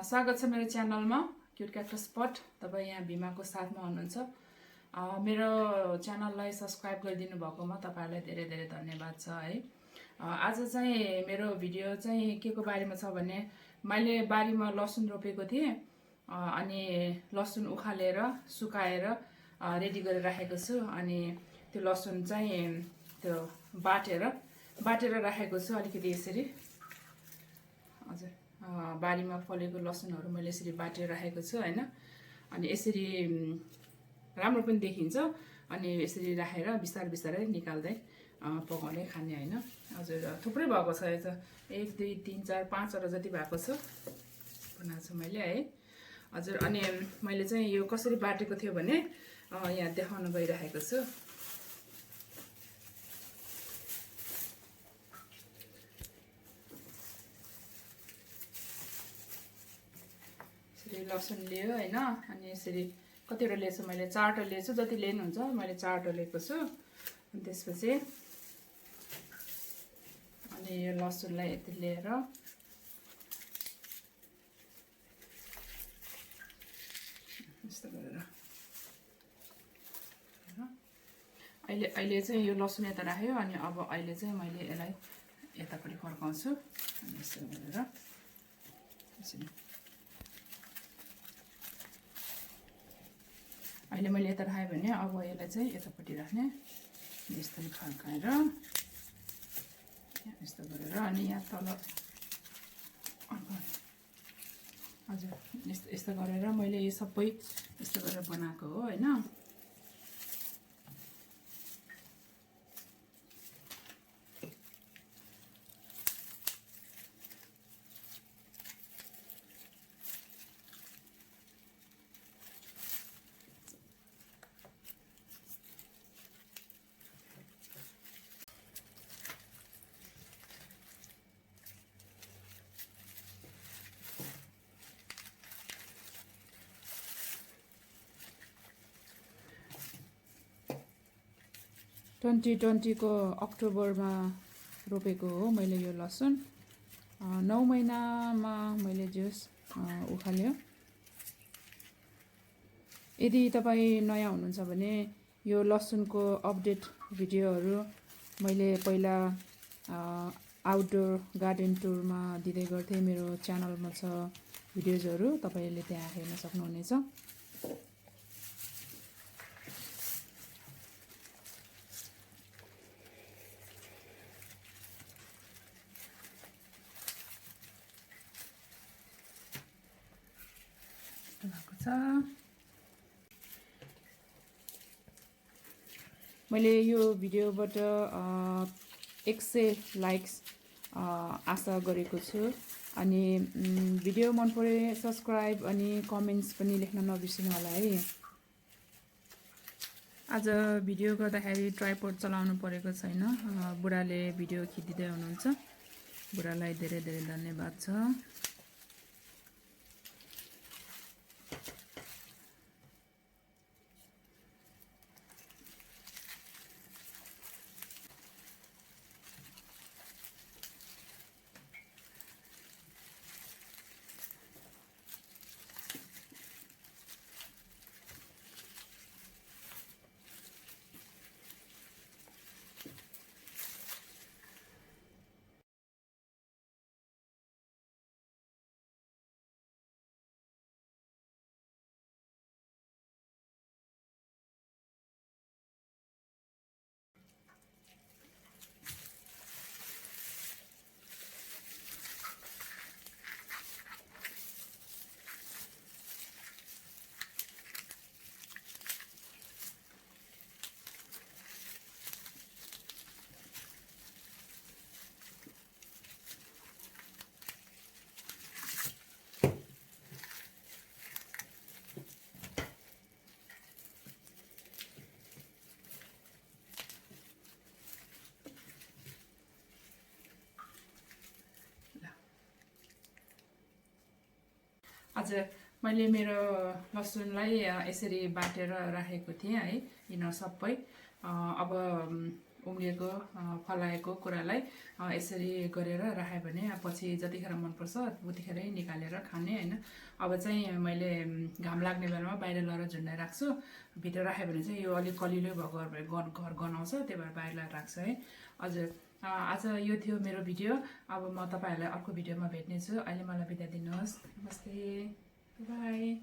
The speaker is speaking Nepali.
स्वागत छ मेरो च्यानलमा क्युट क्याक्टस स्पट। तपाईँ यहाँ भीमाको साथमा हुनुहुन्छ। मेरो च्यानललाई सब्सक्राइब गरिदिनु भएकोमा तपाईँहरूलाई धेरै धेरै धन्यवाद छ है। आज चाहिँ मेरो भिडियो चाहिँ के को बारेमा छ भने मैले बारीमा लसुन रोपेको थिएँ अनि लसुन उखालेर सुकाएर रेडी गरेर राखेको छु। अनि त्यो लसुन चाहिँ त्यो बाटेर राखेको छु अलिकति यसरी। हजुर, बारीमा फलेको लसुनहरू मैले यसरी बाटेर राखेको छु हैन। अनि यसरी राम्रो पनि देखिन्छ। अनि यसरी राखेर बिस्तारै बिस्तारै निकाल्दै पकाउँदै खाने हैन। हजुर, थुप्रै भएको छ। यो त 1 2 3 4 5 वटा जति भएको छ बनाएको छु मैले है। हजुर, अनि मैले चाहिँ यो कसरी बाटेको थियो भने यहाँ देखाउन गइरहेको छु। लसुन लियो हैन। अनि यसरी कतिवटा लिएछु मैले, 4वटा लिएछु। जति लिनुहुन्छ मैले 4वटा लिएको छु। अनि त्यसपछि अनि यो लसुनलाई यति लिएर यस्तो गरेर अहिले चाहिँ यो लसुन यता राख्यो। अनि अब अहिले चाहिँ मैले यसलाई यतापट्टि फर्काउँछु। अनि यस्तो गरेर यसरी अहिले मैले यता राखेँ भने अब यसलाई चाहिँ यतापट्टि राख्ने। यस्तो फर्काएर यस्तो गरेर अनि यहाँ तल हजुर यस्तो गरेर मैले यो सबै यस्तो गरेर बनाएको हो हैन। को अक्टोबरमा रोपेको हो मैले यो लसुन। 9 महिनामा मैले जस उखाल्यो। यदि तपाईँ नयाँ हुनुहुन्छ भने यो लसुनको अपडेट भिडियोहरू मैले पहिला आउटडोर गार्डन टुरमा दिँदै गर्थेँ। मेरो च्यानलमा छ भिडियोजहरू, तपाईँले त्यहाँ हेर्न सक्नुहुनेछ। मैले यो भिडियोबाट 100 लाइक्स आशा गरेको छु। अनि भिडियो मन परे सब्सक्राइब अनि कमेन्ट्स पनि लेख्न नबिर्सिनु होला है। आज भिडियो गर्दाखेरि ट्राइपड चलाउनु परेको छैन। बुढाले भिडियो खिचिदिँदै हुनुहुन्छ। बुढालाई धेरै धेरै धन्यवाद छ। हजुर, मैले मेरो लसुनलाई यसरी बाटेर राखेको थिएँ है। यिनीहरू सबै अब उम्रिएको फलाएको कुरालाई यसरी गरेर राख्यो भने पछि जतिखेर मनपर्छ उतिखेरै निकालेर खाने होइन। अब चाहिँ मैले घाम लाग्ने बेलामा बाहिर लगेर झुन्डाइ राख्छु, भित्र राख्यो भने चाहिँ यो अलिक कलिलो भएको घर गनाउँछ, त्यही भएर बाहिर लगाएर राख्छु है। हजुर, आज यो थियो मेरो भिडियो। अब म तपाईँहरूलाई अर्को भिडियोमा भेट्नेछु। अहिले मलाई बिदा दिनुहोस्। नमस्ते, बाई।